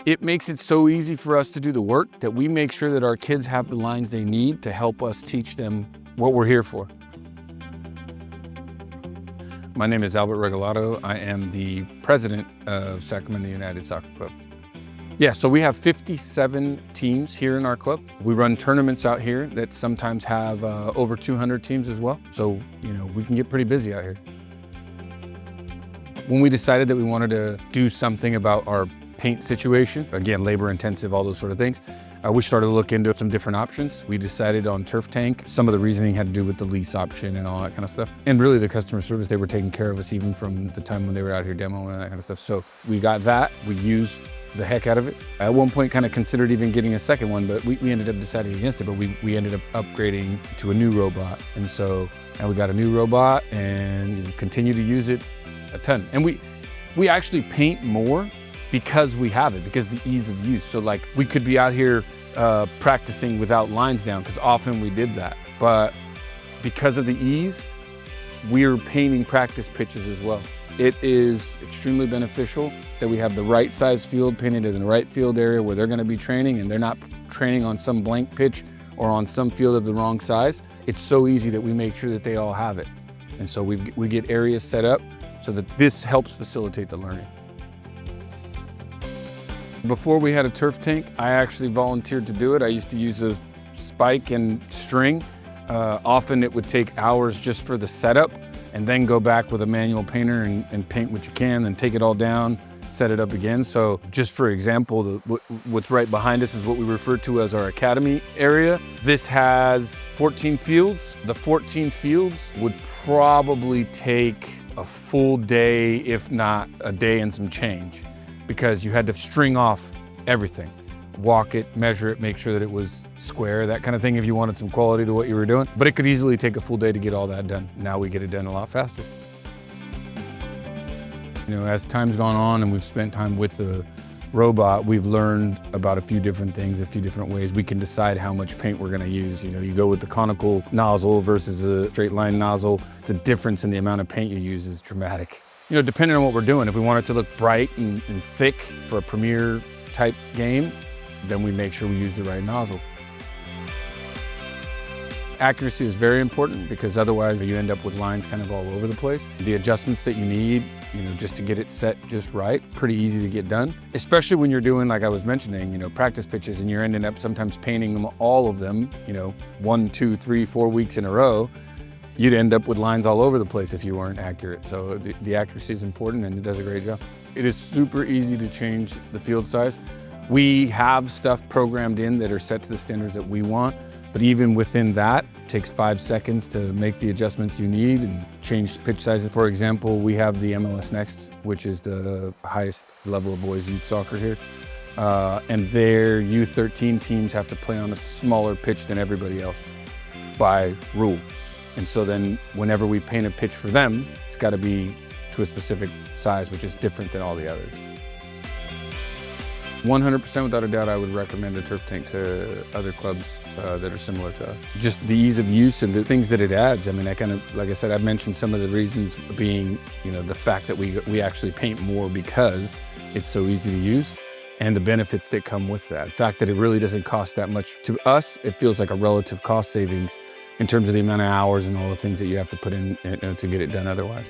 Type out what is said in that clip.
It makes it so easy for us to do the work that we make sure that our kids have the lines they need to help us teach them what we're here for. My name is Albert Regalado. I am the president of Sacramento United Soccer Club. Yeah, so we have 57 teams here in our club. We run tournaments out here that sometimes have over 200 teams as well. So, we can get pretty busy out here. When we decided that we wanted to do something about our paint situation, again, labor intensive, all those sort of things, we started to look into some different options. We decided on turf tank. Some of the reasoning had to do with the lease option and all that kind of stuff. And really the customer service, they were taking care of us even from the time when they were out here demoing and that kind of stuff. So we got that, we used the heck out of it. At one point kind of considered even getting a second one, but we ended up deciding against it, but we ended up upgrading to a new robot. And so now we got a new robot and continue to use it a ton. And we actually paint more because we have it, because the ease of use. So like we could be out here practicing without lines down, because often we did that. But because of the ease, we're painting practice pitches as well. It is extremely beneficial that we have the right size field painted in the right field area where they're gonna be training, and they're not training on some blank pitch or on some field of the wrong size. It's so easy that we make sure that they all have it. And so we get areas set up so that this helps facilitate the learning. Before we had a turf tank, I actually volunteered to do it. I used to use a spike and string. Often it would take hours just for the setup, and then go back with a manual painter and paint what you can, then take it all down, set it up again. So just for example, what's right behind us is what we refer to as our academy area. This has 14 fields. The 14 fields would probably take a full day, if not a day and some change, because you had to string off everything. Walk it, measure it, make sure that it was square, that kind of thing if you wanted some quality to what you were doing. But it could easily take a full day to get all that done. Now we get it done a lot faster. As time's gone on and we've spent time with the robot, we've learned about a few different things, a few different ways. We can decide how much paint we're gonna use. You go with the conical nozzle versus a straight line nozzle. The difference in the amount of paint you use is dramatic. Depending on what we're doing, if we want it to look bright and thick for a premier type game, then we make sure we use the right nozzle. Accuracy is very important, because otherwise you end up with lines kind of all over the place. The adjustments that you need, just to get it set just right, pretty easy to get done. Especially when you're doing, like I was mentioning, practice pitches, and you're ending up sometimes painting them, all of them, 1, 2, 3, 4 weeks in a row. You'd end up with lines all over the place if you weren't accurate. So the accuracy is important, and it does a great job. It is super easy to change the field size. We have stuff programmed in that are set to the standards that we want, but even within that, it takes 5 seconds to make the adjustments you need and change pitch sizes. For example, we have the MLS Next, which is the highest level of boys youth soccer here. And their U13 teams have to play on a smaller pitch than everybody else by rule. And so then whenever we paint a pitch for them, it's got to be to a specific size, which is different than all the others. 100% without a doubt, I would recommend a turf tank to other clubs that are similar to us. Just the ease of use and the things that it adds. I mean, like I said, I've mentioned some of the reasons being, the fact that we actually paint more because it's so easy to use, and the benefits that come with that. The fact that it really doesn't cost that much to us, it feels like a relative cost savings in terms of the amount of hours and all the things that you have to put in to get it done otherwise.